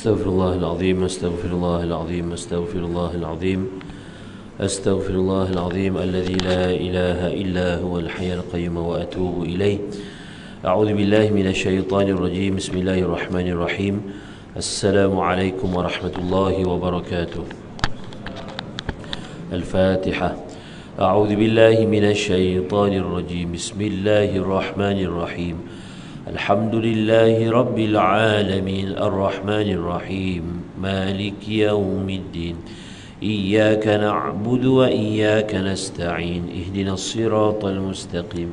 أستغفر الله العظيم أستغفر الله العظيم أستغفر الله العظيم أستغفر الله العظيم الذي لا إله إلا هو الحي القيوم وأتوب إليه. أعوذ بالله من الشيطان الرجيم. بسم الله الرحمن الرحيم. السلام عليكم ورحمة الله وبركاته. الفاتحة. أعوذ بالله من الشيطان الرجيم. بسم الله الرحمن الرحيم. الحمد لله رب العالمين الرحمن الرحيم مالك يوم الدين إياك نعبد وإياك نستعين اهدنا الصراط المستقيم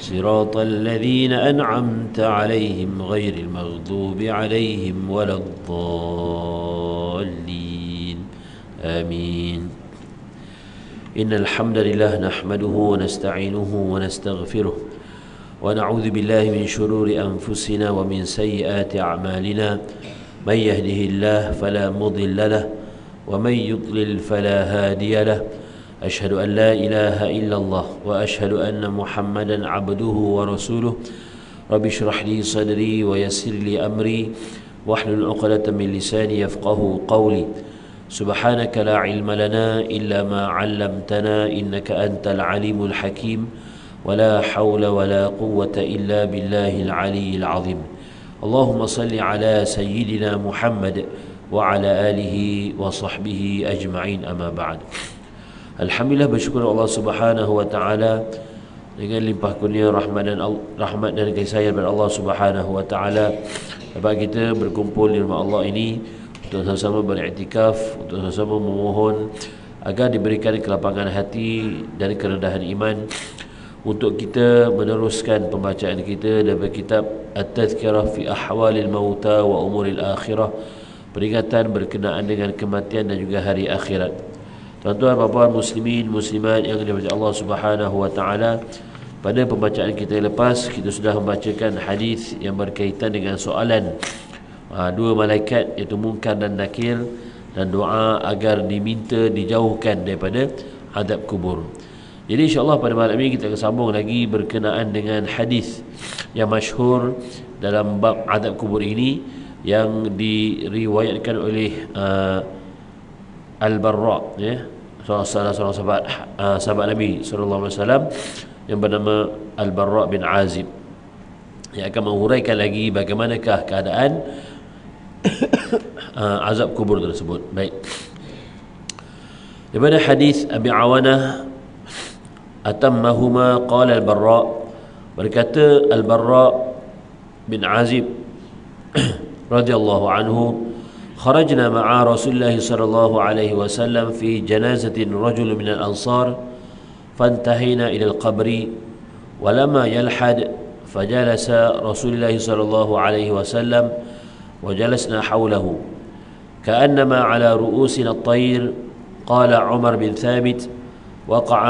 صراط الذين أنعمت عليهم غير المغضوب عليهم ولا الضالين آمين. إن الحمد لله نحمده ونستعينه ونستغفره ونعوذ بالله من شرور أنفسنا ومن سيئات أعمالنا. من يهده الله فلا مضل له ومن يضلل فلا هادي له. أشهد أن لا إله إلا الله وأشهد أن محمدا عبده ورسوله. رب اشرح لي صدري ويسر لي أمري واحلل عقدة من لساني يفقه قولي. سبحانك لا علم لنا إلا ما علمتنا إنك أنت العليم الحكيم. ولا حول ولا قوة إلا بالله العلي العظيم. اللهم صل على سيدنا محمد وعلى آله وصحبه أجمعين. أما بعد. Alhamdulillah, bersyukur Allah Subhanahu wa taala dengan limpah kurnia rahmat dan kasih sayang daripada Allah Subhanahu wa taala dapat kita berkumpul di rumah Allah ini untuk sama-sama beriktikaf, untuk sama-sama memohon agar diberikan kelapangan hati dan kerendahan iman untuk kita meneruskan pembacaan kita daripada kitab At-Tadhkirah fi Ahwalil Mauta wa Umuril Akhirah, peringatan berkenaan dengan kematian dan juga hari akhirat. Tuan-tuan, puan-puan, muslimin, muslimat yang dirahmati Allah Subhanahu wa taala, pada pembacaan kita yang lepas kita sudah membacakan hadis yang berkaitan dengan soalan dua malaikat iaitu Munkar dan Nakir dan doa agar diminta dijauhkan daripada azab kubur. Jadi insya-Allah pada malam ini kita akan sambung lagi berkenaan dengan hadis yang masyhur dalam bab azab kubur ini yang diriwayatkan oleh Al-Barra, ya, salah seorang sahabat Nabi sallallahu alaihi wasallam yang bernama Al-Barra bin Azib, yang akan menguraikan lagi bagaimanakah keadaan azab kubur tersebut. Baik. Daripada hadis Abi Awanah atammahuma qala al-Barra, berkata al-Barra bin Azib radhiyallahu anhu, kharajna ma'a Rasulullah sallallahu alaihi wasallam fi janazatin rajul min al-ansar fantahina ila al-qabri wa lamma yalhad fajalasa Rasulullah sallallahu alaihi wasallam wa jalasna hawlahu ka'annama ala ru'usina at-tayr. Qala Umar bin Thabit وقع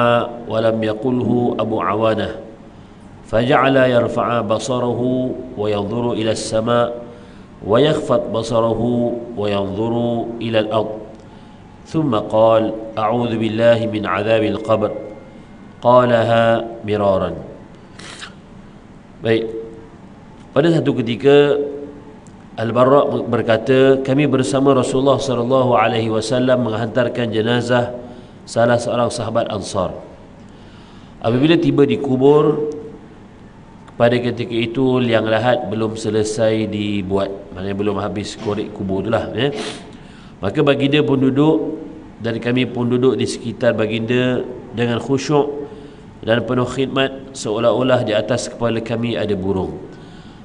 ولم يقله أبو عوانة فجعل يرفع بصره وينظر إلى السماء ويخفض بصره وينظر إلى الأرض ثم قال أعوذ بالله من عذاب القبر. قالها مرارا. Baik, pada satu ketika Al-Barra berkata, kami bersama Rasulullah sallallahu alaihi wasallam menghantarkan jenazah salah seorang sahabat Ansar. Apabila tiba di kubur, pada ketika itu liang lahat belum selesai dibuat, maknanya belum habis korek kubur itulah, ya. Maka baginda pun duduk dan kami pun duduk di sekitar baginda dengan khusyuk dan penuh khidmat, seolah-olah di atas kepala kami ada burung.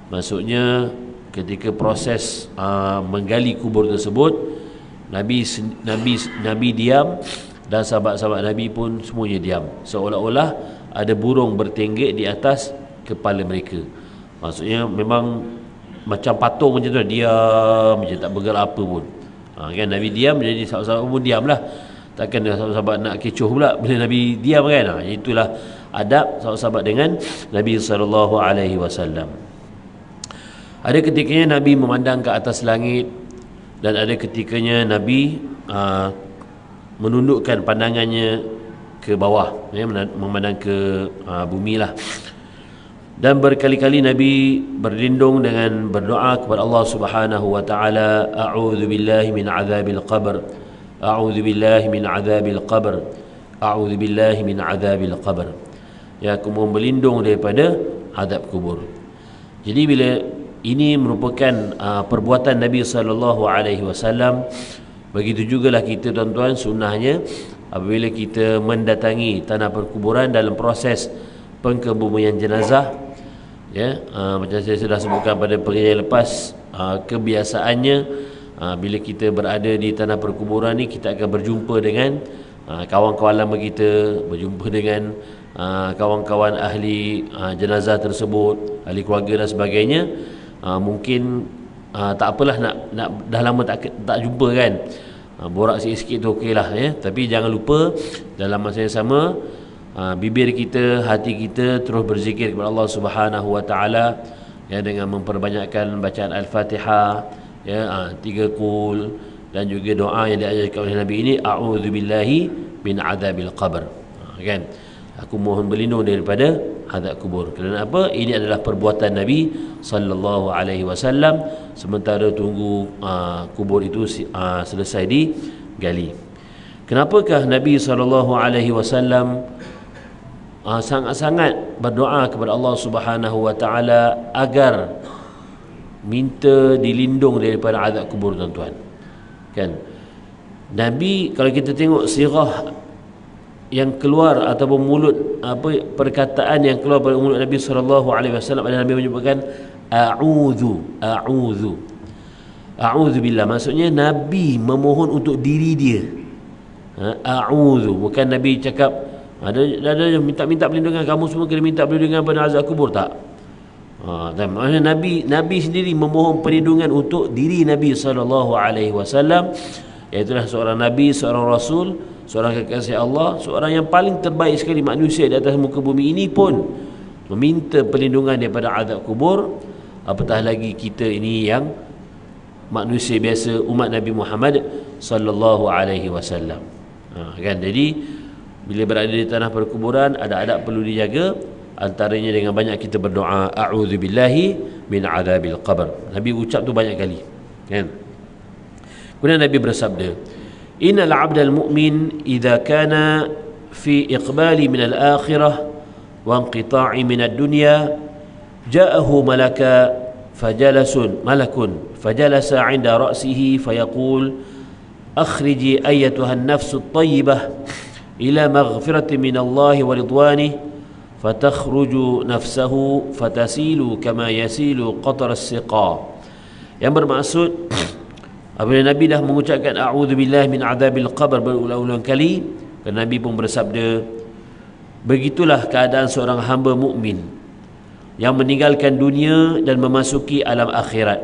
Maksudnya ketika proses menggali kubur tersebut, Nabi diam dan sahabat-sahabat Nabi pun semuanya diam, seolah-olah ada burung bertenggek di atas kepala mereka. Maksudnya memang macam patung macam tu, diam macam tak bergerak apa pun. Kan Nabi diam, jadi sahabat-sahabat pun diamlah. Takkan sahabat-sahabat nak kecoh pula bila Nabi diam, kan. Itulah adab sahabat-sahabat dengan Nabi sallallahu alaihi wasallam. Ada ketikanya Nabi memandang ke atas langit dan ada ketikanya Nabi menundukkan pandangannya ke bawah, ya, memandang ke bumi lah. Dan berkali-kali Nabi berlindung dengan berdoa kepada Allah Subhanahu wa taala, a'udzu billahi min adzabil qabr, a'udzu billahi min adzabil qabr, a'udzu billahi min adzabil qabr. Ya, aku mohon berlindung daripada azab kubur. Jadi bila ini merupakan perbuatan Nabi sallallahu alaihi wasallam, begitu jugalah kita tuan-tuan, sunnahnya apabila kita mendatangi tanah perkuburan dalam proses pengkebumian jenazah, ya, macam saya sudah sebutkan pada pengajian lepas, kebiasaannya bila kita berada di tanah perkuburan ni, kita akan berjumpa dengan kawan-kawan lama kita, berjumpa dengan kawan-kawan ahli jenazah tersebut, ahli keluarga dan sebagainya. Mungkin tak apalah, nak dah lama tak jumpa kan, borak sikit-sikit tu okeylah, ya. Tapi jangan lupa dalam masa yang sama, bibir kita, hati kita terus berzikir kepada Allah Subhanahu wa taala, ya, dengan memperbanyakkan bacaan Al-Fatihah, ya, 3 qul, dan juga doa yang diajarkan oleh Nabi ini, a'udzubillahi min adzabil qabr, kan, aku mohon berlindung daripada azab kubur. Kerana apa? Ini adalah perbuatan Nabi sallallahu alaihi wasallam sementara tunggu kubur itu selesai digali. Kenapakah Nabi sallallahu alaihi wasallam sangat-sangat berdoa kepada Allah Subhanahu wa taala agar minta dilindung daripada azab kubur, tuan-tuan? Kan, Nabi, kalau kita tengok sirah yang keluar ataupun mulut, perkataan yang keluar dari mulut Nabi sallallahu alaihi wasallam adalah Nabi menyebutkan a'udzu billah. Maksudnya Nabi memohon untuk diri dia. A'udzu, bukan Nabi cakap ada minta perlindungan, kamu semua kena minta perlindungan pada azab kubur, tak. Maksudnya Nabi sendiri memohon perlindungan untuk diri Nabi sallallahu alaihi wasallam, iaitu seorang Nabi, seorang Rasul, seorang kekasih Allah, seorang yang paling terbaik sekali manusia di atas muka bumi ini pun meminta perlindungan daripada azab kubur. Apatah lagi kita ini yang manusia biasa, umat Nabi Muhammad sallallahu alaihi wasallam. Kan, jadi bila berada di tanah perkuburan ada adab perlu dijaga, antaranya dengan banyak kita berdoa a'udzubillahi min adzabil qabr. Nabi ucap tu banyak kali, kan. Kemudian Nabi bersabda, innal 'abdal mu'min idza kana fi iqbali min al-akhirah wa inqita'i min ad-dunya ja'ahu malakun fajalasa 'inda ra'sihi fayaqul akhriji ayyatuha an-nafsu at-tayyibah ila maghfiratin min Allah wa ridwanih fatakhruju nafsahu fatasilu kama yasilu qatra as-siqa. Yang bermaksud, apabila Nabi dah mengucapkan a'udzubillahi min adzabil qabr berulang-ulang kali, Nabi pun bersabda, begitulah keadaan seorang hamba mukmin yang meninggalkan dunia dan memasuki alam akhirat.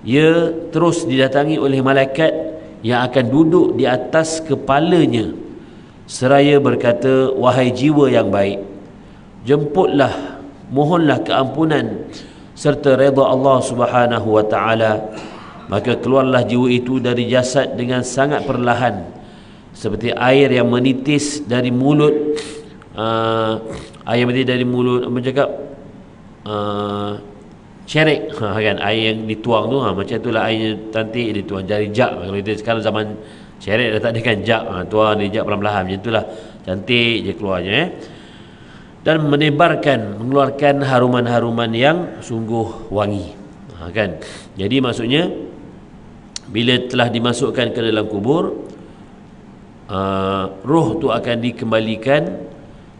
Ia terus didatangi oleh malaikat yang akan duduk di atas kepalanya seraya berkata, wahai jiwa yang baik, jemputlah, mohonlah keampunan serta redha Allah Subhanahu wa taala. Maka keluarlah jiwa itu dari jasad dengan sangat perlahan, seperti air yang menitis dari mulut, air menitis dari mulut, bercakap cerek, kan, air yang dituang tu, macam itulah airnya cantik dituang jari jak. Kalau kita sekarang zaman cerek dah tak ada kan, jak, tuang dia jak perlahan-lahan, macam itulah, cantik je keluarnya, dan mengeluarkan haruman-haruman yang sungguh wangi, kan. Jadi maksudnya bila telah dimasukkan ke dalam kubur, roh tu akan dikembalikan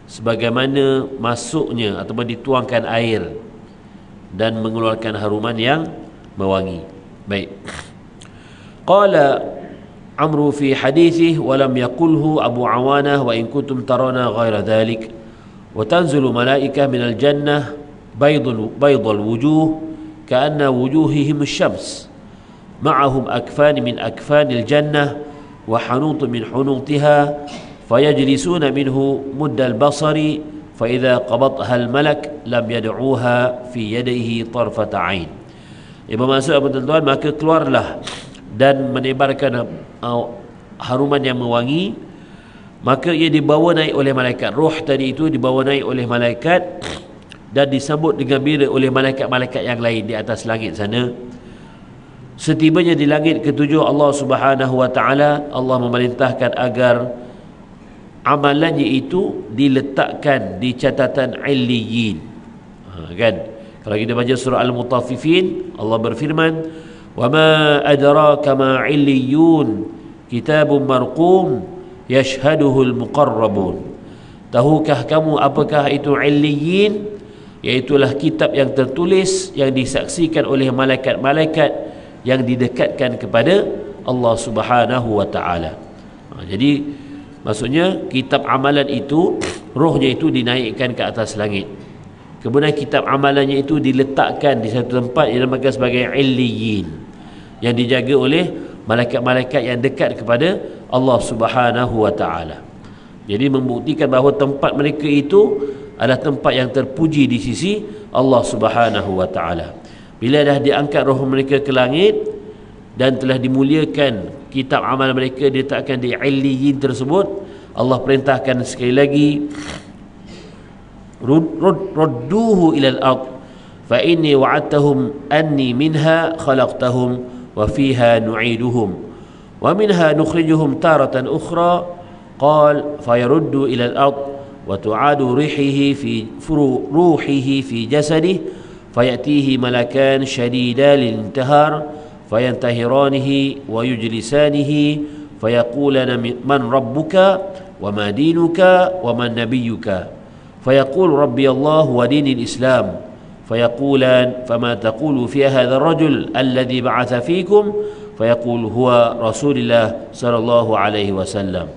sebagaimana masuknya ataupun dituangkan air dan mengeluarkan haruman yang mewangi. Baik. Qala Amru fi hadithih wa lam yaqulhu Abu Awanah wa in kuntum tarana ghaira dhalik wa tanzilu malaikah minal jannah baydul wujuh ka'anna wujuhihim asy-syams ma'ahum akfan min akfanil jannah wa hanut min hunutiha fayajlisuna minhu muddal basari fa idza qabatha al-malak lam yad'uha fi yadihi tarfata 'ain. Ia bermaksud apa, tuan-tuan? Maka keluarlah dan menebarkan haruman yang mewangi, maka ia dibawa naik oleh malaikat. Roh tadi itu dibawa naik oleh malaikat dan disambut dengan gembira oleh malaikat-malaikat yang lain di atas langit sana. Setibanya di langit ketujuh, Allah Subhanahu wa taala, Allah memerintahkan agar amalannya itu diletakkan di catatan Illiyin. Kan? Kalau kita baca surah Al-Mutaffifin, Allah berfirman, "Wa ma adraka ma 'illiyun, kitabun marqum yashhaduhu al-muqarrabun." Tahukah kamu apakah itu Illiyin? Iaitulah kitab yang tertulis yang disaksikan oleh malaikat-malaikat yang didekatkan kepada Allah Subhanahu wa taala. Jadi maksudnya kitab amalan itu, rohnya itu dinaikkan ke atas langit. Kemudian kitab amalannya itu diletakkan di satu tempat yang dinamakan sebagai Illiyin, yang dijaga oleh malaikat-malaikat yang dekat kepada Allah Subhanahu wa taala. Jadi membuktikan bahawa tempat mereka itu adalah tempat yang terpuji di sisi Allah Subhanahu wa taala. Bila dah diangkat roh mereka ke langit dan telah dimuliakan kitab amal mereka diletakkan di Illiyin tersebut, Allah perintahkan sekali lagi, rudduhu ilal ard fa inni wa'adtahum anni minha khalaqtahum wa fiha nu'iduhum wa minha nukhrijuhum taratan ukhra qal fayaruddu ilal ard wa tu'adu ruhihi fi jasadihi فيأتيه ملكان شديدا الانتهار فينتهرانه ويجلسانه فيقولان من ربك وما دينك ومن نبيك فيقول ربي الله ودين الإسلام فيقولان فما تقول في هذا الرجل الذي بعث فيكم فيقول هو رسول الله صلى الله عليه وسلم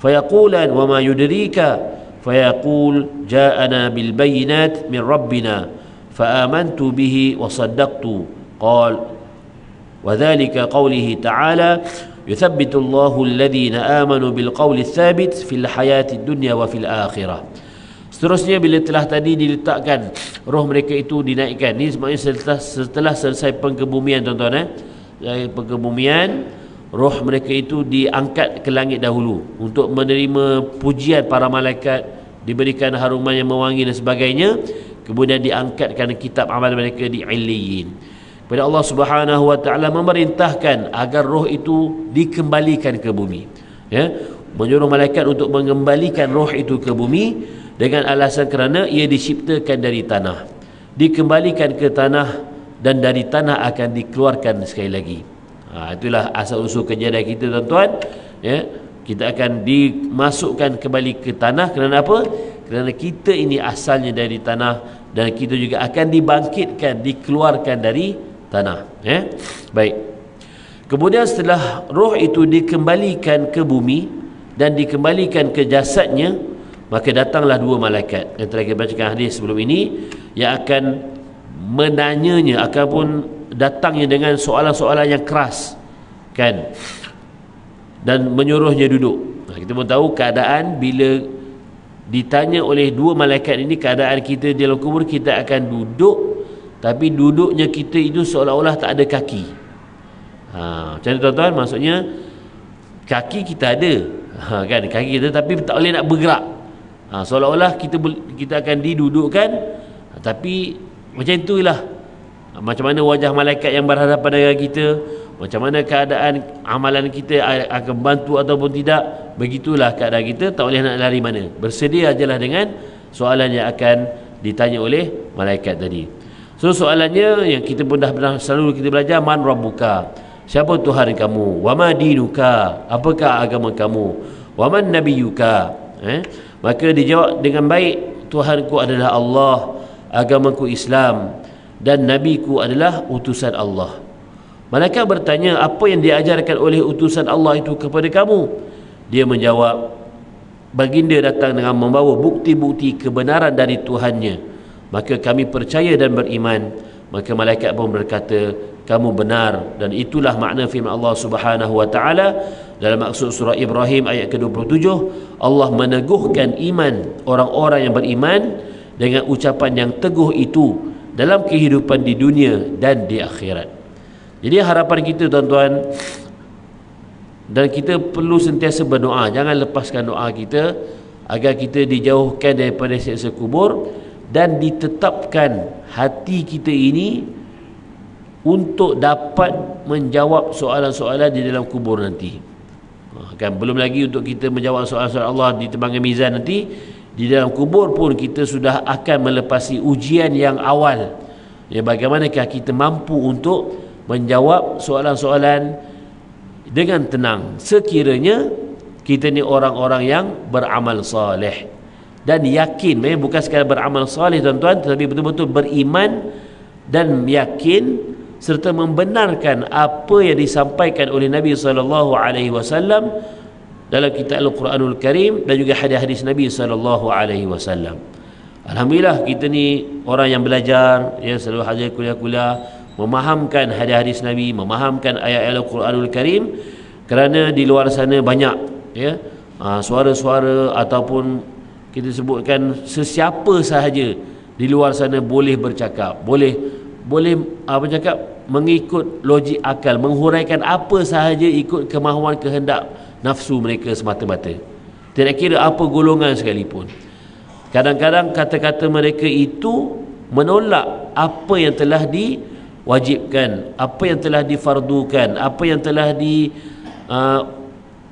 فيقولان وما يدريك فيقول جاءنا بالبينات من ربنا فآمنت به وصدقت قال وذلك قوله تعالى يثبت الله الذين آمنوا بالقول الثابت في الحياة الدنيا وفي الآخرة. Seterusnya bila telah tadi diletakkan roh mereka itu dinaikkan, ini maknanya setelah selesai pengkebumian tuan-tuan, pengkebumian, roh mereka itu diangkat ke langit dahulu untuk menerima pujian para malaikat, diberikan haruman yang mewangi dan sebagainya. Kemudian diangkatkan kitab amal mereka di Illiyin. Kepada Allah Subhanahu wa taala memerintahkan agar roh itu dikembalikan ke bumi. Ya, menyuruh malaikat untuk mengembalikan roh itu ke bumi dengan alasan kerana ia diciptakan dari tanah. Dikembalikan ke tanah dan dari tanah akan dikeluarkan sekali lagi. Itulah asal usul kejadian kita tuan-tuan. Ya, kita akan dimasukkan kembali ke tanah. Kerana apa? Kerana kita ini asalnya dari tanah dan kita juga akan dibangkitkan, dikeluarkan dari tanah. Baik. Kemudian setelah roh itu dikembalikan ke bumi dan dikembalikan ke jasadnya, maka datanglah dua malaikat yang telah kita bacakan hadis sebelum ini, yang akan menanyanya, ataupun datangnya dengan soalan-soalan yang keras, kan, dan menyuruhnya duduk. Kita pun tahu keadaan bila ditanya oleh dua malaikat ini, keadaan kita di dalam kubur, kita akan duduk, tapi duduknya kita itu seolah-olah tak ada kaki. Macam ni tuan-tuan, maksudnya kaki kita ada, kan, kaki kita, tapi tak boleh nak bergerak. Seolah-olah kita akan didudukkan, tapi macam itulah. Macam mana wajah malaikat yang berhadapan dengan kita, macam mana keadaan amalan kita akan bantu ataupun tidak, begitulah keadaan kita, tak boleh nak lari mana. Bersedia ajalah dengan soalan yang akan ditanya oleh malaikat tadi. So soalannya yang kita pun dah pernah selalu kita belajar, man rabbuka, siapa Tuhan kamu, wa ma dinuka, apakah agama kamu, wa man nabiyuka. Maka dijawab dengan baik, Tuhanku adalah Allah, agamaku Islam, dan nabiku adalah utusan Allah. Malaikat bertanya, apa yang diajarkan oleh utusan Allah itu kepada kamu? Dia menjawab, baginda datang dengan membawa bukti-bukti kebenaran dari Tuhannya, maka kami percaya dan beriman. Maka malaikat pun berkata, kamu benar. Dan itulah makna firman Allah Subhanahu wa taala dalam maksud surah Ibrahim ayat ke-27. Allah meneguhkan iman orang-orang yang beriman dengan ucapan yang teguh itu dalam kehidupan di dunia dan di akhirat. Jadi harapan kita tuan-tuan, dan kita perlu sentiasa berdoa, jangan lepaskan doa kita agar kita dijauhkan daripada siksa kubur dan ditetapkan hati kita ini untuk dapat menjawab soalan-soalan di dalam kubur nanti. Kan belum lagi untuk kita menjawab soalan-soalan Allah di timbangan mizan nanti, di dalam kubur pun kita sudah akan melepasi ujian yang awal. Ya, bagaimanakah kita mampu untuk menjawab soalan-soalan dengan tenang sekiranya kita ni orang-orang yang beramal soleh dan yakin, bukan sekadar beramal soleh tuan-tuan, tetapi betul-betul beriman dan yakin serta membenarkan apa yang disampaikan oleh Nabi SAW dalam kitab Al-Quranul Karim dan juga hadis-hadis Nabi SAW. Alhamdulillah kita ni orang yang belajar, ya, selalu hadir kuliah-kuliah, memahamkan hadis-hadis Nabi, memahamkan ayat-ayat Al-Quranul Karim, kerana di luar sana banyak, ya, suara-suara ataupun kita sebutkan sesiapa sahaja di luar sana boleh bercakap, boleh bercakap mengikut logik akal, menghuraikan apa sahaja ikut kemahuan kehendak nafsu mereka semata-mata, tidak kira apa golongan sekalipun. Kadang-kadang kata-kata mereka itu menolak apa yang telah diwajibkan, apa yang telah difardukan, apa yang telah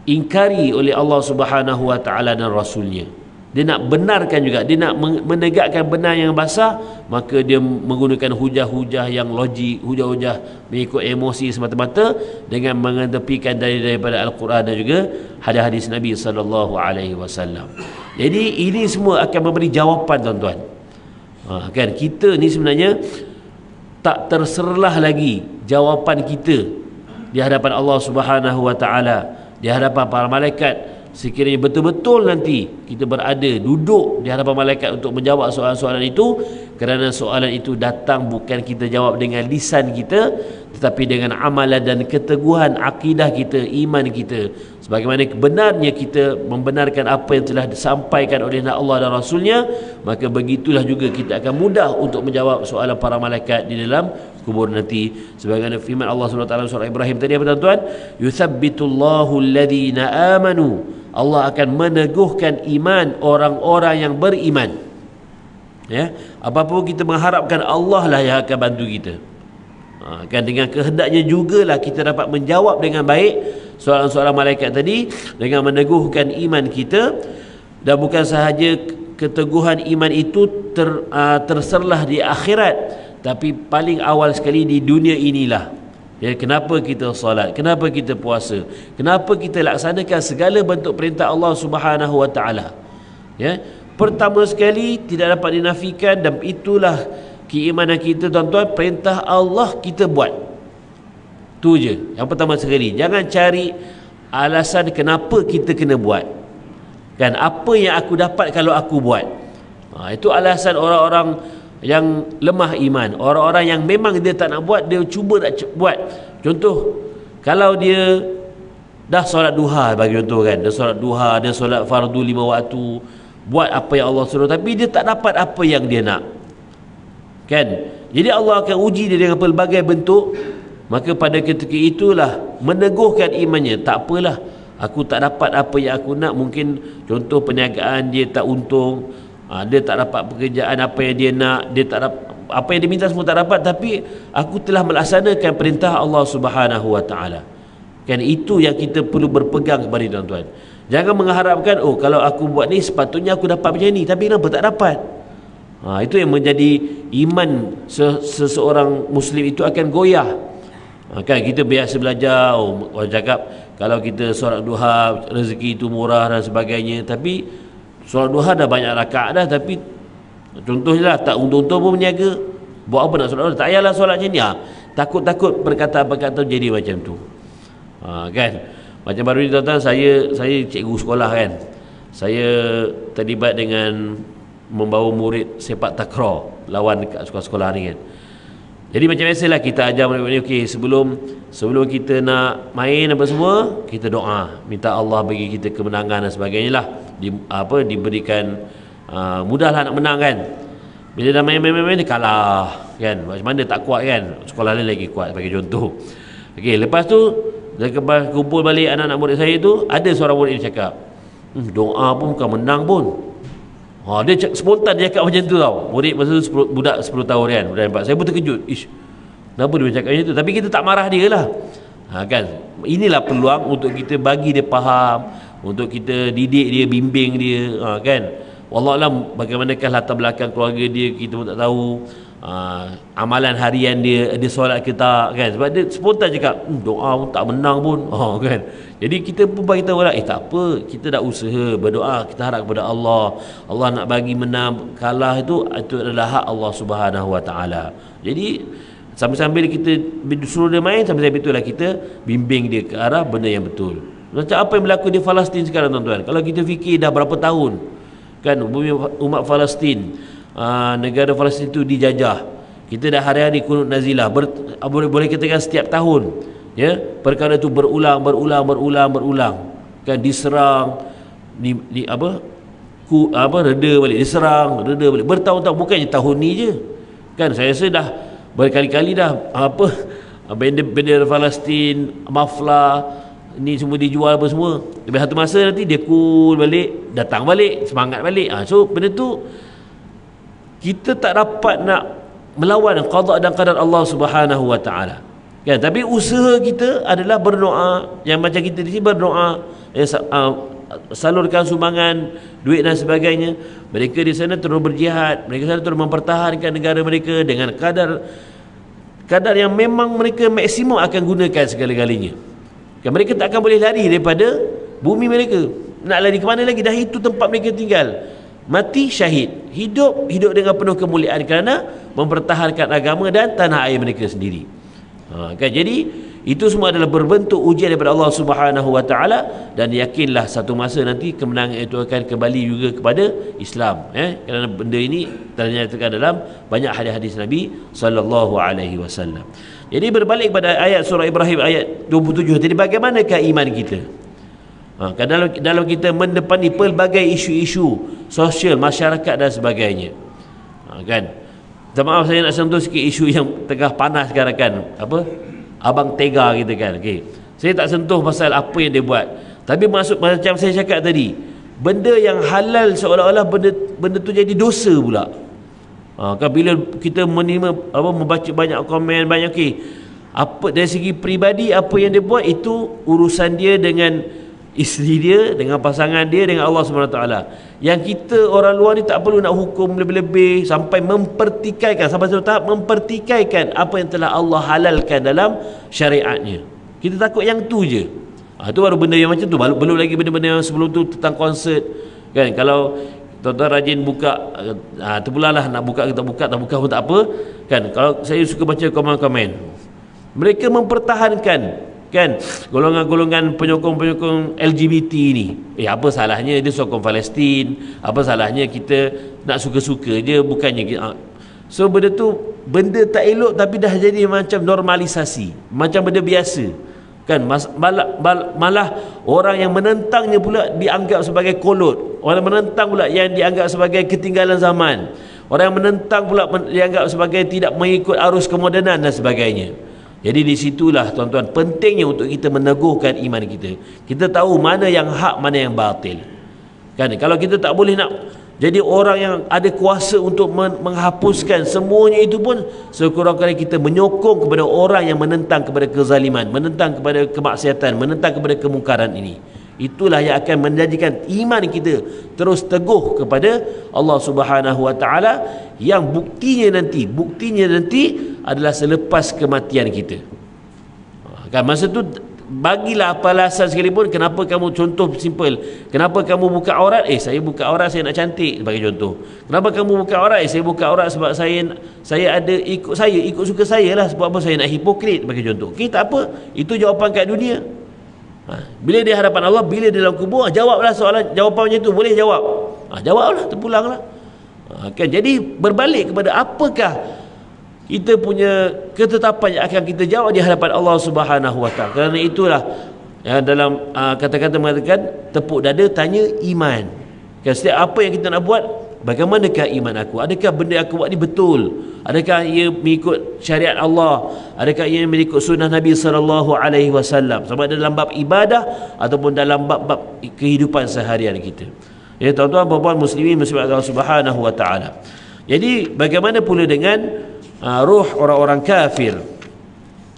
ingkari oleh Allah Subhanahu wa taala dan rasulnya. Dia nak benarkan juga, dia nak menegakkan benar yang basah, maka dia menggunakan hujah-hujah yang logik, hujah-hujah mengikut emosi semata-mata, dengan mengetepikan daripada Al-Quran dan juga hadis-hadis Nabi SAW. Jadi ini semua akan memberi jawapan, tuan-tuan. Kan kita ni sebenarnya tak terserlah lagi jawapan kita di hadapan Allah Subhanahu wa taala, di hadapan para malaikat. Sekiranya betul-betul nanti kita berada, duduk di hadapan malaikat untuk menjawab soalan-soalan itu, kerana soalan itu datang bukan kita jawab dengan lisan kita, tetapi dengan amalan dan keteguhan akidah kita, iman kita. Sebagaimana benarnya kita membenarkan apa yang telah disampaikan oleh Allah dan Rasulnya, maka begitulah juga kita akan mudah untuk menjawab soalan para malaikat di dalam kubur nanti. Sebagaimana firman Allah SWT surah Ibrahim tadi, apa tuan-tuan? Yuthabbitullahu alladhina amanu, Allah akan meneguhkan iman orang-orang yang beriman. Ya, apa-apa kita mengharapkan Allah lah yang akan bantu kita. Kan dengan kehendaknya jugalah kita dapat menjawab dengan baik soalan-soalan malaikat tadi, dengan meneguhkan iman kita. Dan bukan sahaja keteguhan iman itu terserlah di akhirat, tapi paling awal sekali di dunia inilah. Ya, kenapa kita solat, kenapa kita puasa, kenapa kita laksanakan segala bentuk perintah Allah Subhanahu wa taala. Ya, pertama sekali tidak dapat dinafikan, dan itulah keimanan kita, tuan-tuan, perintah Allah kita buat. Tu je yang pertama sekali. Jangan cari alasan kenapa kita kena buat. Kan, apa yang aku dapat kalau aku buat. Itu alasan orang-orang yang lemah iman, orang-orang yang memang dia tak nak buat, dia cuba nak buat. Contoh, kalau dia dah solat duha, bagi contoh kan, dia solat duha, dia solat fardu 5 waktu, buat apa yang Allah suruh, tapi dia tak dapat apa yang dia nak, kan? Jadi Allah akan uji dia dengan pelbagai bentuk. Maka pada ketika itulah meneguhkan imannya. Tak apalah, aku tak dapat apa yang aku nak. Mungkin contoh perniagaan dia tak untung, dia tak dapat pekerjaan apa yang dia nak, dia tak dapat apa yang dia minta, semua tak dapat, tapi aku telah melaksanakan perintah Allah Subhanahu wa taala. Kan, itu yang kita perlu berpegang kepada, tuan-tuan. Jangan mengharapkan, oh kalau aku buat ni sepatutnya aku dapat macam ni, tapi kenapa tak dapat? Itu yang menjadi iman seseorang Muslim itu akan goyah. Kan kita biasa belajar, orang cakap kalau kita solat duha rezeki itu murah dan sebagainya, tapi solat duha dah banyak rakaat dah, tapi contohnya lah, tak untung-untung pun berniaga, buat apa nak solat duha? Tak payahlah solat macam ni. Takut-takut perkataan-perkataan jadi macam tu. Kan, macam baru ni, tuan-tuan, saya cikgu sekolah kan, saya terlibat dengan membawa murid sepak takraw lawan dekat sekolah-sekolah ni kan. Jadi macam biasalah kita ajar mereka ni, okey, sebelum kita nak main apa semua, kita doa minta Allah bagi kita kemenangan dan sebagainya lah, diberikan mudahlah nak menang kan. Bila dah main-main dia kalah kan, macam mana tak kuat kan, sekolah lain lagi kuat, bagi contoh. Okey, lepas tu lepas kumpul balik anak-anak murid saya tu, ada seorang murid dia cakap, doa pun bukan menang pun. Dia spontan dia cakap macam tu tau. Murid masa tu budak 10 tahun kan, budak 4. Saya pun terkejut. Kenapa dia cakap macam tu? Tapi kita tak marah dia lah. Kan? Inilah peluang untuk kita bagi dia faham, untuk kita didik dia, bimbing dia, kan? Wallahualam bagaimanakah latar belakang keluarga dia, kita pun tak tahu. Amalan harian dia solat ke tak, kan? Sebab dia spontan cakap doa pun tak menang pun, kan? Jadi kita pun bagi tahu lah, tak apa, kita dah usaha berdoa, kita harap kepada Allah. Allah nak bagi menang, kalah itu adalah hak Allah Subhanahu Wa Taala. Jadi sambil-sambil kita suruh dia main, sambil-sambil itulah kita bimbing dia ke arah benda yang betul. Macam apa yang berlaku di Palestin sekarang, tuan-tuan. Kalau kita fikir dah berapa tahun, kan, bumi umat Palestin, negara Palestin itu dijajah. Kita dah hari-hari kunut nazilah, boleh katakan setiap tahun, ya, perkara itu berulang, kan, diserang, reda balik, diserang, reda balik, bertahun-tahun, bukannya tahun ni je, kan. Saya rasa dah berkali-kali dah bendera Palestin, mafla ni semua dijual apa semua. Lebih satu masa nanti dia cool balik, datang balik, semangat balik. So benda tu kita tak dapat nak melawan qada dan qadar Allah Subhanahu Wa Taala, kan. Tapi usaha kita adalah berdoa, yang macam kita di sini berdoa, salurkan sumbangan duit dan sebagainya. Mereka di sana terus berjihad, mereka di sana terus mempertahankan negara mereka dengan kadar yang memang mereka maksimum akan gunakan segala-galanya, kan. Mereka tak akan boleh lari daripada bumi mereka. Nak lari ke mana lagi? Dah itu tempat mereka tinggal. Mati syahid, hidup dengan penuh kemuliaan kerana mempertahankan agama dan tanah air mereka sendiri, kan. Jadi itu semua adalah berbentuk ujian daripada Allah Subhanahu Wa Taala, dan yakinlah satu masa nanti kemenangan itu akan kembali juga kepada Islam, kerana benda ini telah dinyatakan dalam banyak hadis-hadis Nabi sallallahu alaihi wasallam. Jadi berbalik pada ayat surah Ibrahim ayat 27 tadi, bagaimanakah iman kita? Dalam kita mendepani pelbagai isu-isu sosial, masyarakat dan sebagainya, kan. Maaf, saya nak sentuh sikit isu yang tengah panas sekarang, kan. Abang tega kita, kan. Saya tak sentuh pasal apa yang dia buat, tapi masuk macam saya cakap tadi, benda yang halal seolah-olah benda tu jadi dosa pula. Kan bila kita membaca banyak komen, banyak, apa dari segi peribadi apa yang dia buat itu urusan dia dengan isteri dia, dengan pasangan dia, dengan Allah SWT. Yang kita orang luar ni tak perlu nak hukum lebih-lebih sampai mempertikaikan, sampai satu tahap mempertikaikan apa yang telah Allah halalkan dalam syariatnya. Kita takut yang tu je. Itu baru benda yang macam tu. Belum lagi benda-benda yang sebelum tu tentang konsert, kan. Kalau tuan-tuan rajin buka, terpulalah nak buka ke tak buka pun tak apa, kan. Kalau saya suka baca komen-komen, mereka mempertahankan, kan, golongan-golongan penyokong LGBT ni. Apa salahnya dia sokong Palestin? Apa salahnya kita nak suka-suka je, bukannya so benda tu benda tak elok, tapi dah jadi macam normalisasi, macam benda biasa, kan. Malah orang yang menentangnya pula dianggap sebagai kolot, orang menentang pula yang dianggap sebagai ketinggalan zaman, orang yang menentang pula dianggap sebagai tidak mengikut arus kemodenan dan sebagainya. Jadi di situlah, tuan-tuan, pentingnya untuk kita meneguhkan iman kita. Kita tahu mana yang hak, mana yang batil, kan. Kalau kita tak boleh nak jadi orang yang ada kuasa untuk menghapuskan semuanya, itu pun sekurang-kurangnya kita menyokong kepada orang yang menentang kepada kezaliman, menentang kepada kemaksiatan, menentang kepada kemungkaran ini. Itulah yang akan menjadikan iman kita terus teguh kepada Allah Subhanahu Wa Taala, yang buktinya nanti adalah selepas kematian kita, kan. Masa tu bagilah apa alasan sekalipun, kenapa kamu, contoh simple, kenapa kamu buka aurat? Saya buka aurat saya nak cantik, bagi contoh. Kenapa kamu buka aurat? Saya buka aurat sebab saya ada ikut suka saya lah. Sebab apa? Saya nak hipokrit, bagi contoh. Tak apa, itu jawapan kat dunia. Bila di hadapan Allah, bila di dalam kubur, jawablah soalan, jawapan macam tu, boleh jawab, jawablah, terpulanglah, kan. Jadi berbalik kepada apakah kita punya ketetapan yang akan kita jawab di hadapan Allah Subhanahu Wa Taala. Kerana itulah yang dalam kata-kata mengatakan tepuk dada tanya iman, kan. Setiap apa yang kita nak buat, bagaimanakah iman aku? Adakah benda aku buat ni betul? Adakah ia mengikut syariat Allah? Adakah ia mengikut sunnah Nabi SAW? Sama ada dalam bab ibadah ataupun dalam bab-bab kehidupan seharian kita. Ya tuan-tuan puan-puan muslimin muslimat Allah Subhanahu wa taala. Jadi bagaimana pula dengan ruh orang-orang kafir?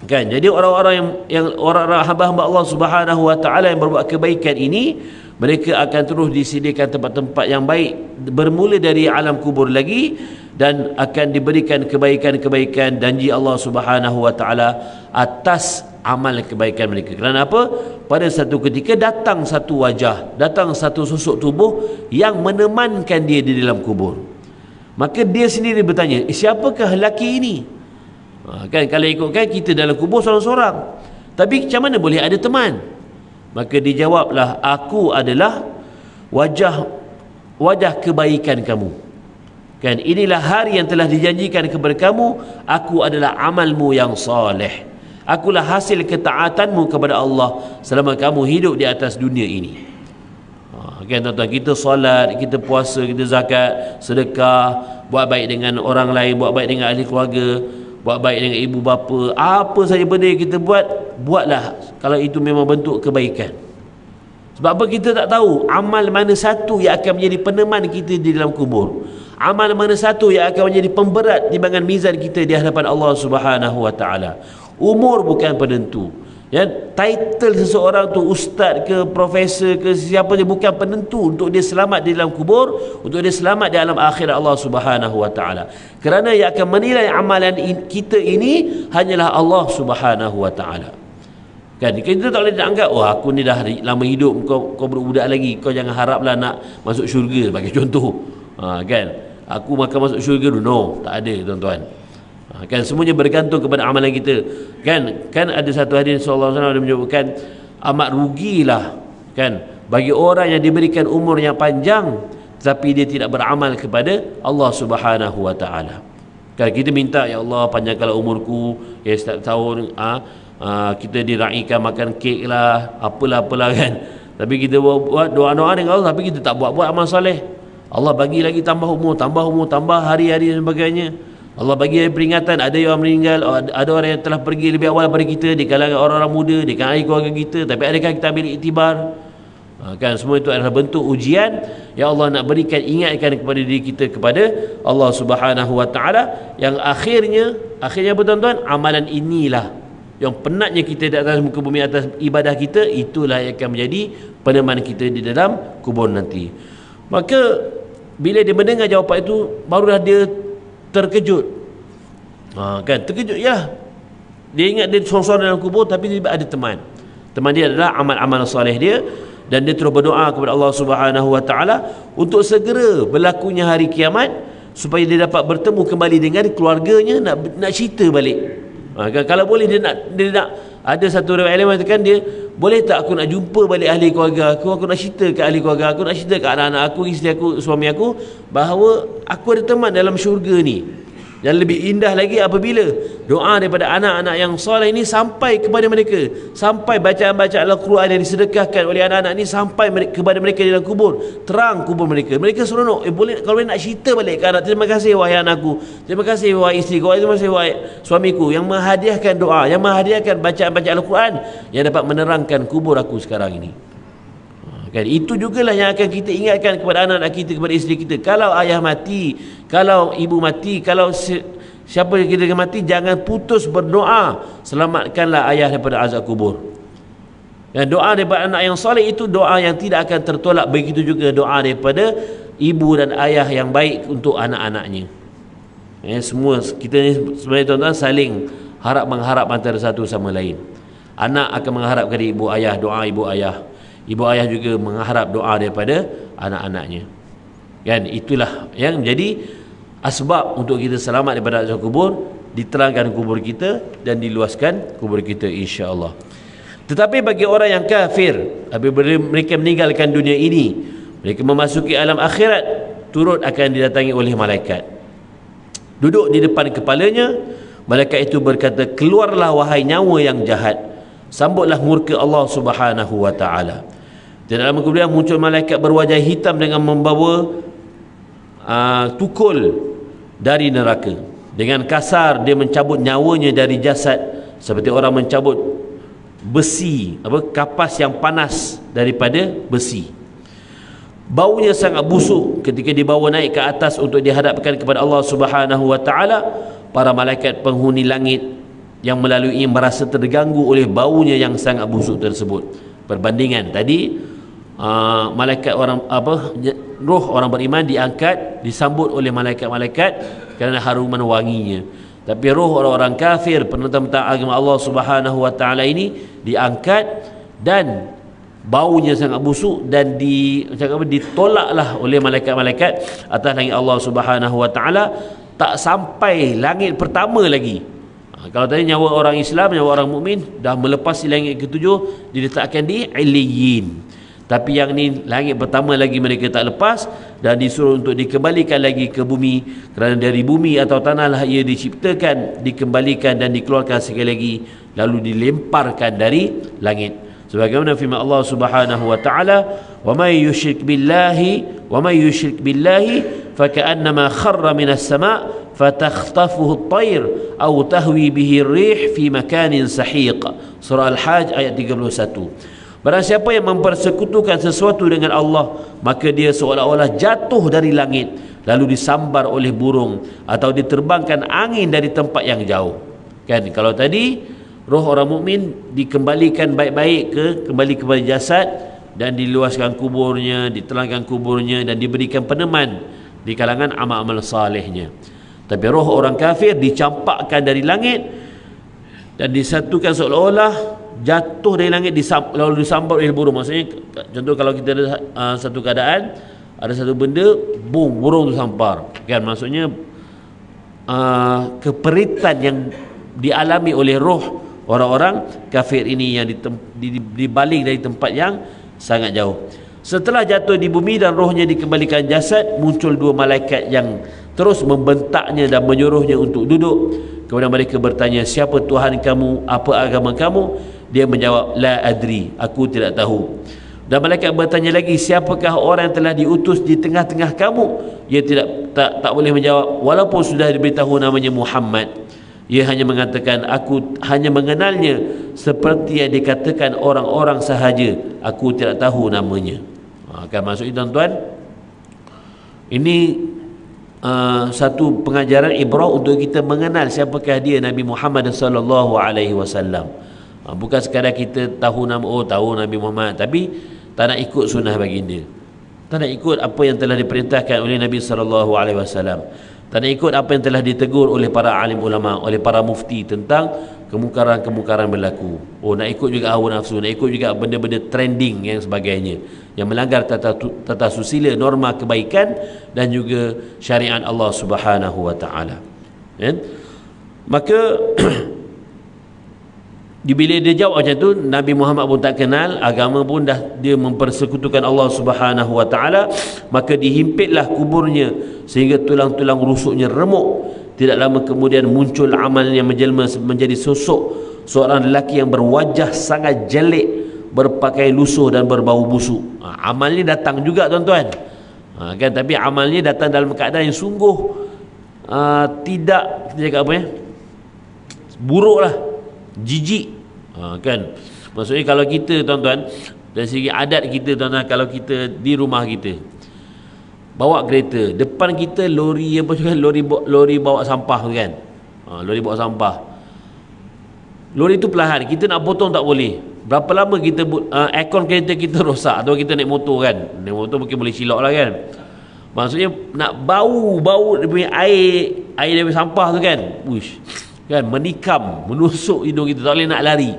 Kan? Jadi orang-orang yang orang-orang hamba-hamba Allah Subhanahu wa taala yang berbuat kebaikan ini, mereka akan terus disediakan tempat-tempat yang baik bermula dari alam kubur lagi, dan akan diberikan kebaikan-kebaikan janji Allah Subhanahu wa taala atas amal kebaikan mereka. Kerana apa? Pada satu ketika datang satu wajah, datang satu sosok tubuh yang menemankan dia di dalam kubur. Maka dia sendiri bertanya, siapakah lelaki ini? Kan kalau ikutkan kita dalam kubur seorang-seorang, tapi macam mana boleh ada teman? Maka dijawablah, aku adalah wajah kebaikan kamu. Kan inilah hari yang telah dijanjikan kepada kamu, aku adalah amalmu yang soleh, akulah hasil ketaatanmu kepada Allah selama kamu hidup di atas dunia ini. Kan tuan-tuan, kita solat, kita puasa, kita zakat, sedekah, buat baik dengan orang lain, buat baik dengan ahli keluarga, buat baik dengan ibu bapa, apa saja benda yang kita buat, buatlah kalau itu memang bentuk kebaikan. Sebab apa? Kita tak tahu amal mana satu yang akan menjadi peneman kita di dalam kubur, amal mana satu yang akan menjadi pemberat timbangan mizan kita di hadapan Allah Subhanahu wa taala. Umur bukan penentu, ya, title seseorang tu ustaz ke profesor ke siapa dia bukan penentu untuk dia selamat di dalam kubur, untuk dia selamat di alam akhirat Allah Subhanahu wa taala. Kerana yang akan menilai amalan kita ini hanyalah Allah Subhanahu wa taala. Kan kita tak boleh nak anggap, oh aku ni dah lama hidup, kau budak lagi, kau jangan haraplah nak masuk syurga bagi contoh. Kan aku makan masuk syurga dulu, no, tak ada tuan-tuan. Kan semuanya bergantung kepada amalan kita. Kan ada satu hadis sallallahu alaihi wasallam dia menyebutkan, amat rugilah kan bagi orang yang diberikan umur yang panjang tetapi dia tidak beramal kepada Allah Subhanahu wa taala. Kan kita minta, ya Allah panjangkanlah umurku, ya setiap tahun kita diraikan makan kek lah, apalah kan. Tapi kita buat doa-doa dengan Allah, tapi kita tak buat amal soleh. Allah bagi lagi tambah umur, tambah hari-hari dan sebagainya. Allah bagi peringatan, ada yang meninggal, ada orang yang telah pergi lebih awal daripada kita di kalangan orang-orang muda, di kalangan keluarga kita, tapi adakah kita ambil iktibar? Kan semua itu adalah bentuk ujian yang Allah nak berikan, ingatkan kepada diri kita kepada Allah Subhanahu wa taala, yang akhirnya apa tuan-tuan? Amalan inilah yang penatnya kita di atas muka bumi, atas ibadah kita, itulah yang akan menjadi peneman kita di dalam kubur nanti. Maka bila dia mendengar jawapan itu, barulah dia terkejut. Kan terkejut ya. Dia ingat dia seorang-seorang dalam kubur, tapi dia ada teman. Teman dia adalah amal-amal soleh dia, dan dia terus berdoa kepada Allah Subhanahu wa taala untuk segera berlakunya hari kiamat, supaya dia dapat bertemu kembali dengan keluarganya, nak cerita balik. Kalau boleh dia nak ada satu riwayat yang mengatakan dia, boleh tak aku nak jumpa balik ahli keluarga aku nak cerita ke ahli keluarga aku, nak cerita ke anak-anak aku, isteri aku, suami aku, bahawa aku ada teman dalam syurga ni. Yang lebih indah lagi apabila doa daripada anak-anak yang soleh ini sampai kepada mereka, sampai bacaan-bacaan Al-Quran yang disedekahkan oleh anak-anak ini sampai kepada mereka di dalam kubur, terang kubur mereka. Mereka seronok, boleh kalau boleh nak cerita balik ke anak, terima kasih wahai anakku, terima kasih wahai isteri, terima kasih wahai suamiku yang menghadiahkan doa, yang menghadiahkan bacaan-bacaan Al-Quran yang dapat menerangkan kubur aku sekarang ini. Kan itu jugalah yang akan kita ingatkan kepada anak-anak kita, kepada isteri kita. Kalau ayah mati, kalau ibu mati, kalau siapa yang kita mati, jangan putus berdoa, selamatkanlah ayah daripada azab kubur. Dan doa daripada anak yang soleh itu doa yang tidak akan tertolak. Begitu juga doa daripada ibu dan ayah yang baik untuk anak-anaknya. Semua kita ni sebenarnya tuan-tuan saling harap-mengharap antara satu sama lain. Anak akan mengharap kepada ibu ayah, doa ibu ayah. Ibu ayah juga mengharap doa daripada anak-anaknya. Kan itulah yang menjadi asbab untuk kita selamat daripada azab kubur, diterangkan kubur kita dan diluaskan kubur kita insya-Allah. Tetapi bagi orang yang kafir, apabila mereka meninggalkan dunia ini, mereka memasuki alam akhirat, turut akan didatangi oleh malaikat. Duduk di depan kepalanya, malaikat itu berkata, keluarlah wahai nyawa yang jahat, sambutlah murka Allah Subhanahu wa taala. Dan dalam kemudian muncul malaikat berwajah hitam dengan membawa tukul dari neraka. Dengan kasar dia mencabut nyawanya dari jasad, seperti orang mencabut besi, kapas yang panas daripada besi. baunya sangat busuk. Ketika dibawa naik ke atas untuk dihadapkan kepada Allah Subhanahu wa taala, para malaikat penghuni langit yang melalui merasa terganggu oleh baunya yang sangat busuk tersebut. Perbandingan tadi, malaikat orang roh orang beriman diangkat, disambut oleh malaikat-malaikat kerana haruman wanginya. Tapi roh orang-orang kafir, penentang agama Allah Subhanahu wa taala ini diangkat dan baunya sangat busuk dan ditolaklah oleh malaikat-malaikat atas langit Allah Subhanahu wa taala, tak sampai langit pertama lagi. Kalau tadi nyawa orang Islam, nyawa orang mukmin dah melepasi langit ketujuh, diletakkan di Illiyin. Tapi yang ni langit pertama lagi mereka tak lepas, dan disuruh untuk dikembalikan lagi ke bumi, kerana dari bumi atau tanah lah ia diciptakan, dikembalikan dan dikeluarkan sekali lagi, lalu dilemparkan dari langit. Sebagaimana firman Allah Subhanahu wa taala, "Wa may yusyrik billahi faka'annama kharra minas sama' fatakhtafuhu at-tayr aw tahwi bihi ar-rih fi makanin sahiq." Surah Al-Hajj ayat 31. Barang siapa yang mempersekutukan sesuatu dengan Allah, maka dia seolah-olah jatuh dari langit lalu disambar oleh burung atau diterbangkan angin dari tempat yang jauh. Kan kalau tadi roh orang mukmin dikembalikan baik-baik kembali kepada jasad dan diluaskan kuburnya, ditelangkan kuburnya dan diberikan peneman di kalangan amal-amal salehnya. Tapi roh orang kafir dicampakkan dari langit dan disatukan seolah-olah jatuh dari langit lalu disambar oleh burung. Maksudnya contoh kalau kita ada satu keadaan, ada satu benda, boom, burung tu sampar. Kan maksudnya keperitan yang dialami oleh roh orang-orang kafir ini yang dibaling dari tempat yang sangat jauh. Setelah jatuh di bumi dan rohnya dikembalikan jasad, muncul dua malaikat yang terus membentaknya dan menyuruhnya untuk duduk. Kemudian mereka bertanya, "Siapa Tuhan kamu? Apa agama kamu?" Dia menjawab, "La adri, aku tidak tahu." Dan malaikat bertanya lagi, "Siapakah orang yang telah diutus di tengah-tengah kamu?" Ia tak boleh menjawab, walaupun sudah diberitahu namanya Muhammad. Ia hanya mengatakan, "Aku hanya mengenalnya seperti yang dikatakan orang-orang sahaja, aku tidak tahu namanya." Kan maksudnya tuan-tuan, ini satu pengajaran ibrah untuk kita mengenal siapakah dia Nabi Muhammad sallallahu alaihi wasallam. Bukan sekadar kita tahu nama, tahu Nabi Muhammad, tapi tak nak ikut sunnah baginda, tak nak ikut apa yang telah diperintahkan oleh Nabi sallallahu alaihi wasallam, tak nak ikut apa yang telah ditegur oleh para alim ulama, oleh para mufti tentang kemungkaran-kemungkaran berlaku. Nak ikut juga hawa nafsu, nak ikut juga benda-benda trending yang sebagainya, yang melanggar tata susila, norma kebaikan dan juga syariat Allah Subhanahu wa taala. Maka bila dia jawab macam tu, Nabi Muhammad pun tak kenal agama pun dah dia mempersekutukan Allah Subhanahu wa taala, maka dihimpitlah kuburnya sehingga tulang-tulang rusuknya remuk. Tidak lama kemudian muncul amalnya menjelma menjadi sosok seorang lelaki yang berwajah sangat jelek, berpakaian lusuh dan berbau busuk. Amalnya datang juga tuan-tuan, kan, tapi amalnya datang dalam keadaan yang sungguh tidak, kita cakap apa ya, buruk lah, jijik. Kan maksudnya kalau kita tuan-tuan, dari segi adat kita tuan-tuan, kalau kita di rumah kita bawa kereta, depan kita lori lori bawa sampah tu kan, lori bawa sampah, lori tu perlahan, kita nak potong tak boleh. Berapa lama kita aircon kereta kita rosak, atau kita naik motor kan, naik motor mungkin boleh silap lah kan. Maksudnya nak bau dia punya air dia punya sampah tu kan, uish, kan menikam, menusuk hidung kita, tak boleh nak lari.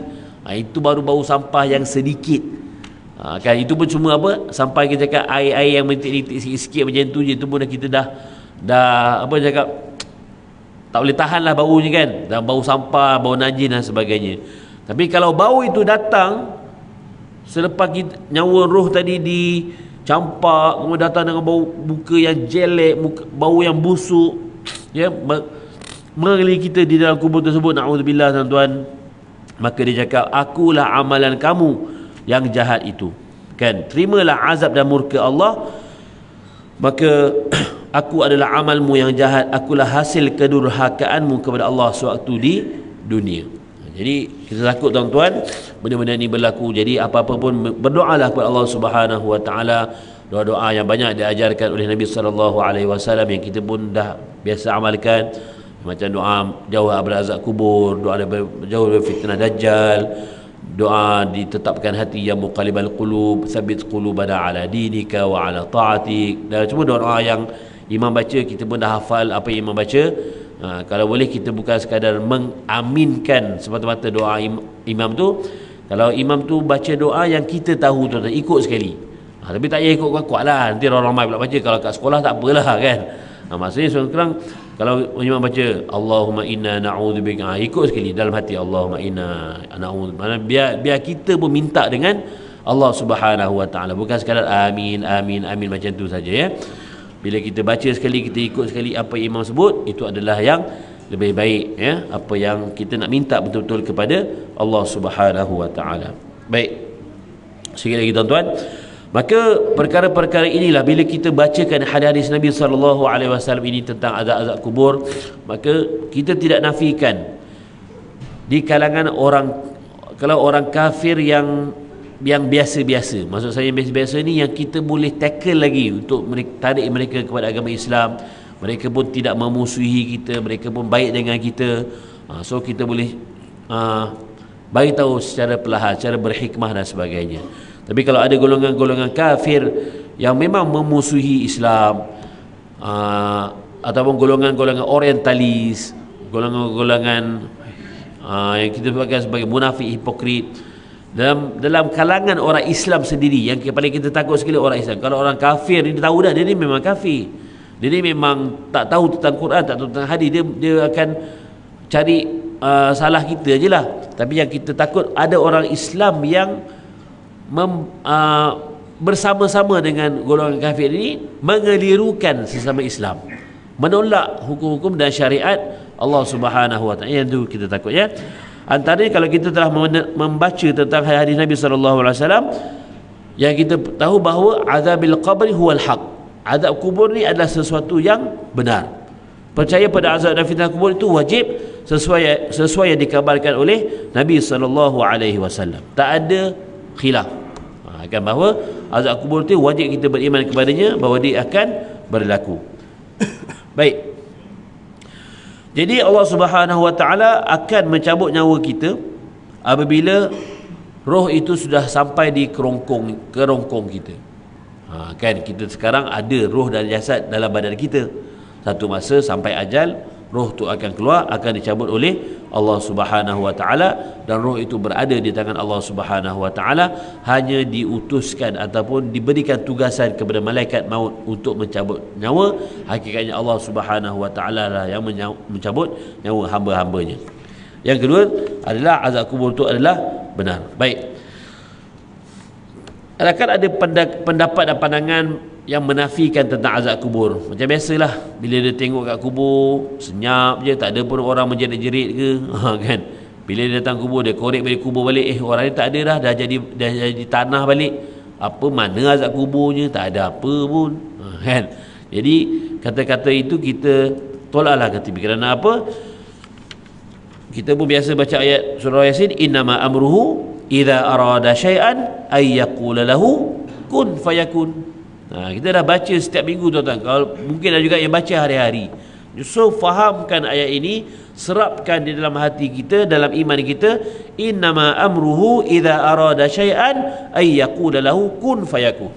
Itu baru bau sampah yang sedikit. Kan itu pun cuma apa, sampai kita cakap air yang menitik-nitik sikit-sikit macam tu je, itu pun kita dah apa cakap, tak boleh tahan lah baunya kan, dan bau sampah, bau najis dan sebagainya. Tapi kalau bau itu datang selepas kita, nyawa roh tadi dicampak, kemudian datang dengan bau muka yang jelek, bau yang busuk, ya, mengelir kita di dalam kubur tersebut, na'udzubillah tuan-tuan, maka dia cakap, "Akulah amalan kamu yang jahat itu." Kan, terimalah azab dan murka Allah, maka aku adalah amalmu yang jahat, akulah hasil kedurhakaanmu kepada Allah sewaktu di dunia. Jadi kita takut tuan-tuan benda-benda ni berlaku. Jadi apa-apa pun berdoalah kepada Allah Subhanahu wa taala doa-doa yang banyak diajarkan oleh Nabi SAW yang kita pun dah biasa amalkan, macam doa jauh daripada azab kubur, doa jauh daripada fitnah dajjal, doa ditetapkan hati yang muqallibal qulub, tsabbit qulubana ala dinika wa ala ta'atik, dan semua doa yang imam baca kita pun dah hafal apa yang imam baca. Kalau boleh kita bukan sekadar mengaminkan semata-mata doa imam tu. Kalau imam tu baca doa yang kita tahu tuan-tuan, ikut sekali. Tapi tak payah ikut kuat-kuat lah, nanti orang ramai pula baca. Kalau kat sekolah tak apalah kan. Maksudnya sekarang kalau imam baca Allahumma inna na'udzubika, ikut sekali dalam hati, Allahumma inna na'udzu, biar kita pun minta dengan Allah Subhanahu wa taala, bukan sekadar amin amin amin macam tu saja ya. Bila kita baca sekali, kita ikut sekali apa imam sebut, itu adalah yang lebih baik ya, apa yang kita nak minta betul-betul kepada Allah Subhanahu wa taala. Baik. Sekali lagi tuan-tuan, maka perkara-perkara inilah bila kita bacakan hadis Nabi SAW ini tentang azab-azab kubur, maka kita tidak nafikan di kalangan orang, kalau orang kafir yang biasa-biasa, maksud saya biasa-biasa ni yang kita boleh tackle lagi untuk tarik mereka kepada agama Islam, mereka pun tidak memusuhi kita, mereka pun baik dengan kita, so kita boleh bagi tahu secara perlahan, secara berhikmah dan sebagainya. Tapi kalau ada golongan-golongan kafir yang memang memusuhi Islam, ataupun golongan-golongan orientalis, golongan-golongan yang kita sebutkan sebagai munafik, hipokrit, dalam kalangan orang Islam sendiri, yang paling kita takut sekali orang Islam. Kalau orang kafir ni, dia tahu dah dia ni memang kafir, dia ni memang tak tahu tentang Quran, tak tahu tentang hadis, dia akan cari salah kita je lah. Tapi yang kita takut ada orang Islam yang bersama-sama dengan golongan kafir ini mengelirukan sesama Islam, menolak hukum-hukum dan syariat Allah Subhanahu wa taala. Yang itu kita takut ya. Antaranya kalau kita telah membaca tentang hadis Nabi SAW, yang kita tahu bahawa azabil qabri huwal haq, azab kubur ni adalah sesuatu yang benar. Percaya pada azab dan fitnah kubur itu wajib sesuai yang dikabarkan oleh Nabi SAW. Tak ada khilaf kan bahawa azab kubur itu wajib kita beriman kepadanya, bahawa dia akan berlaku. Baik. Jadi Allah Subhanahu wa taala akan mencabut nyawa kita apabila roh itu sudah sampai di kerongkong kita. Kan kita sekarang ada roh dan jasad dalam badan kita. Satu masa sampai ajal, roh tu akan keluar, akan dicabut oleh Allah Subhanahu wa taala, dan roh itu berada di tangan Allah Subhanahu wa taala, hanya diutuskan ataupun diberikan tugasan kepada malaikat maut untuk mencabut nyawa. Hakikatnya Allah Subhanahu wa taala lah yang mencabut nyawa hamba-hambanya. Yang kedua adalah azab kubur itu adalah benar. Baik. Adakah ada pendapat dan pandangan yang menafikan tentang azab kubur? Macam biasalah, bila dia tengok kat kubur senyap je, tak ada pun orang menjerit-jerit ke, kan. Bila dia datang kubur, dia korek balik kubur balik, orang ni tak ada dah jadi tanah balik. Apa mana azab kuburnya, tak ada apa pun, kan. Jadi kata-kata itu kita tolaklah kata, kerana apa? Kita pun biasa baca ayat surah Yasin, innama amruhu idza arada syai'an ay yaqula lahu kun fayakun. Kita dah baca setiap minggu tuan-tuan. Kalau mungkin ada juga yang baca hari-hari. So fahamkan ayat ini, serapkan di dalam hati kita, dalam iman kita, innama amruhu idza arada syai'an ay yaqula lahu kun fayakun.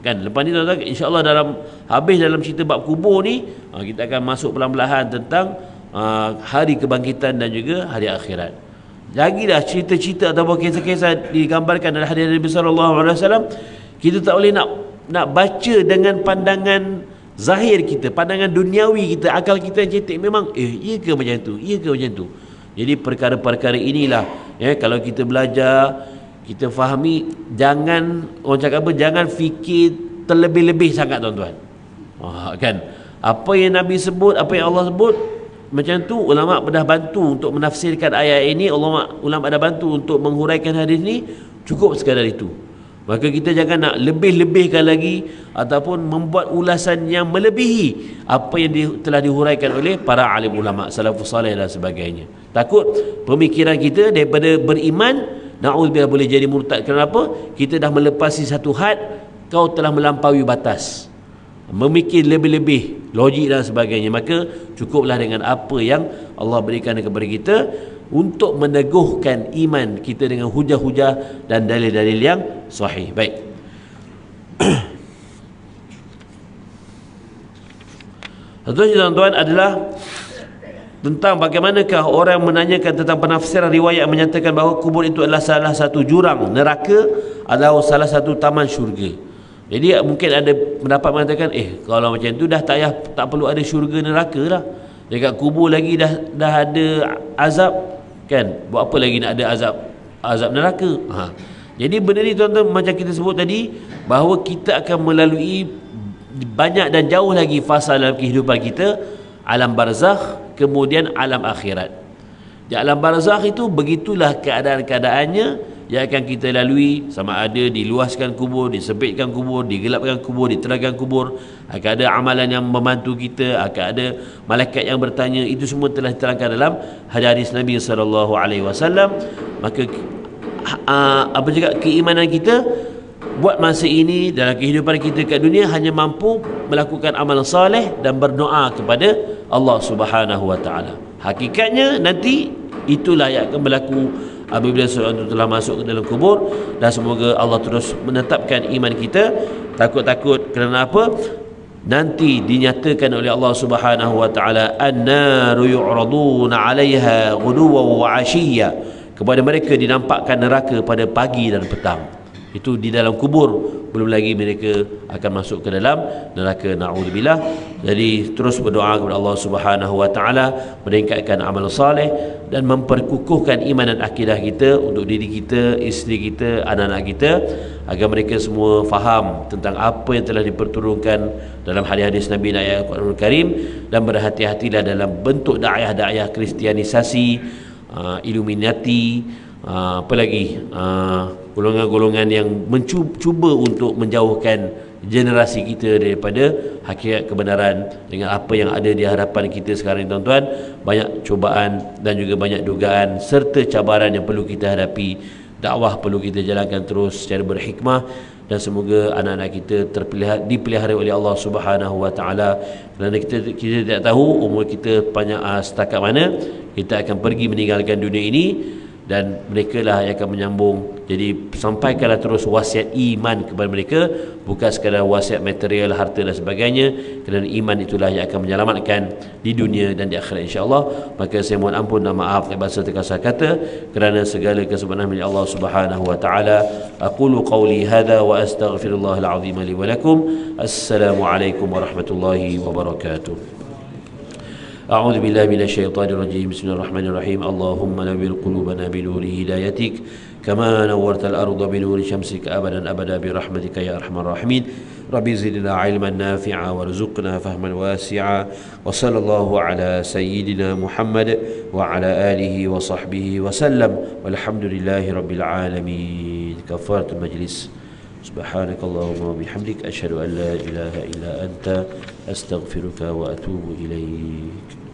Kan lepas ni tuan-tuan, insya-Allah habis dalam cerita bab kubur ni, kita akan masuk pelan-pelan tentang hari kebangkitan dan juga hari akhirat. Lagilah cerita-cerita ataupun kisah-kisah digambarkan dalam hadis Nabi SAW, kita tak boleh nak baca dengan pandangan zahir kita, pandangan duniawi kita, akal kita yang cetek. Memang iya ke macam tu, iya ke macam tu. Jadi perkara-perkara inilah ya, kalau kita belajar, kita fahami, jangan orang cakap apa, jangan fikir terlebih-lebih sangat tuan-tuan. Kan apa yang Nabi sebut, apa yang Allah sebut, macam tu ulama dah bantu untuk menafsirkan ayat ini, ulama dah bantu untuk menghuraikan hadis ni, cukup sekadar itu. Maka kita jangan nak lebih-lebihkan lagi ataupun membuat ulasan yang melebihi apa yang telah dihuraikan oleh para alim ulama salafus salih dan sebagainya. Takut pemikiran kita daripada beriman, na'udzubillah, boleh jadi murtad. Kenapa? Kita dah melepasi satu had kau telah melampaui batas, memikir lebih-lebih logik dan sebagainya, maka cukuplah dengan apa yang Allah berikan kepada kita untuk meneguhkan iman kita dengan hujah-hujah dan dalil-dalil yang sahih. Baik. Tuan-tuan adalah tentang bagaimanakah orang menanyakan tentang penafsiran riwayat menyatakan bahawa kubur itu adalah salah satu jurang neraka atau salah satu taman syurga. Jadi mungkin ada pendapat mengatakan kalau macam tu dah tak perlu ada syurga neraka lah. Dekat kubur lagi dah ada azab, kan? Buat apa lagi nak ada azab neraka? Jadi benda ni tuan-tuan, macam kita sebut tadi, bahawa kita akan melalui banyak dan jauh lagi fasa dalam kehidupan kita, alam barzakh, kemudian alam akhirat. Di alam barzakh itu begitulah keadaan-keadaannya yang akan kita lalui, sama ada diluaskan kubur, disempitkan kubur, digelapkan kubur, diterangkan kubur, akan ada amalan yang membantu kita, akan ada malaikat yang bertanya. Itu semua telah diterangkan dalam hadis Nabi SAW. Maka apa juga keimanan kita buat masa ini dalam kehidupan kita kat dunia hanya mampu melakukan amal saleh dan berdoa kepada Allah Subhanahu wa taala. Hakikatnya nanti itulah yang akan berlaku apabila seorang itu telah masuk ke dalam kubur. Dan semoga Allah terus menetapkan iman kita. Takut-takut kerana apa? Nanti dinyatakan oleh Allah Subhanahu wa taala, an-naru yu'raduna 'alaiha ghuduwan wa 'ashiyya. Kepada mereka dinampakkan neraka pada pagi dan petang. Itu di dalam kubur, belum lagi mereka akan masuk ke dalam neraka, na'udzubillah. Jadi terus berdoa kepada Allah Subhanahu wa taala, meningkatkan amal soleh dan memperkukuhkan iman dan akidah kita untuk diri kita, isteri kita, anak-anak kita, agar mereka semua faham tentang apa yang telah diperturunkan dalam hadis-hadis Nabi dan ayat Al-Quranul Karim, dan berhati-hatilah dalam bentuk da'ayah-da'ayah kristianisasi, Illuminati, apa lagi, golongan-golongan yang mencuba untuk menjauhkan generasi kita daripada hakikat kebenaran. Dengan apa yang ada di hadapan kita sekarang, tuan-tuan, banyak cubaan dan juga banyak dugaan serta cabaran yang perlu kita hadapi. Dakwah perlu kita jalankan terus secara berhikmah, dan semoga anak-anak kita dipelihara oleh Allah Subhanahu wa taala. Kerana kita tidak tahu umur kita banyak setakat mana kita akan pergi meninggalkan dunia ini, dan mereka lah yang akan menyambung. Jadi sampaikanlah terus wasiat iman kepada mereka, bukan sekadar wasiat material, harta dan sebagainya, kerana iman itulah yang akan menyelamatkan di dunia dan di akhirat, insya-Allah. Maka saya mohon ampun dan maaf atas bahasa terkasar kata, kerana segala kesempurnaan milik Allah Subhanahu wa taala. Aqulu qawli hadza wa astaghfirullahal azim li wa lakum. Assalamualaikum warahmatullahi wabarakatuh. أعوذ بالله من الشيطان الرجيم. بسم الله الرحمن الرحيم. اللهم نور قلوبنا بنور هدايتك كما نورت الأرض بنور شمسك أبدا أبدا برحمتك يا أرحم الراحمين. ربي زدنا علما نافعا وارزقنا فهما واسعا. وصلى الله على سيدنا محمد وعلى آله وصحبه وسلم والحمد لله رب العالمين. كفارة المجلس. سبحانك اللهم وبحمدك أشهد أن لا إله إلا أنت أستغفرك وأتوب إليك.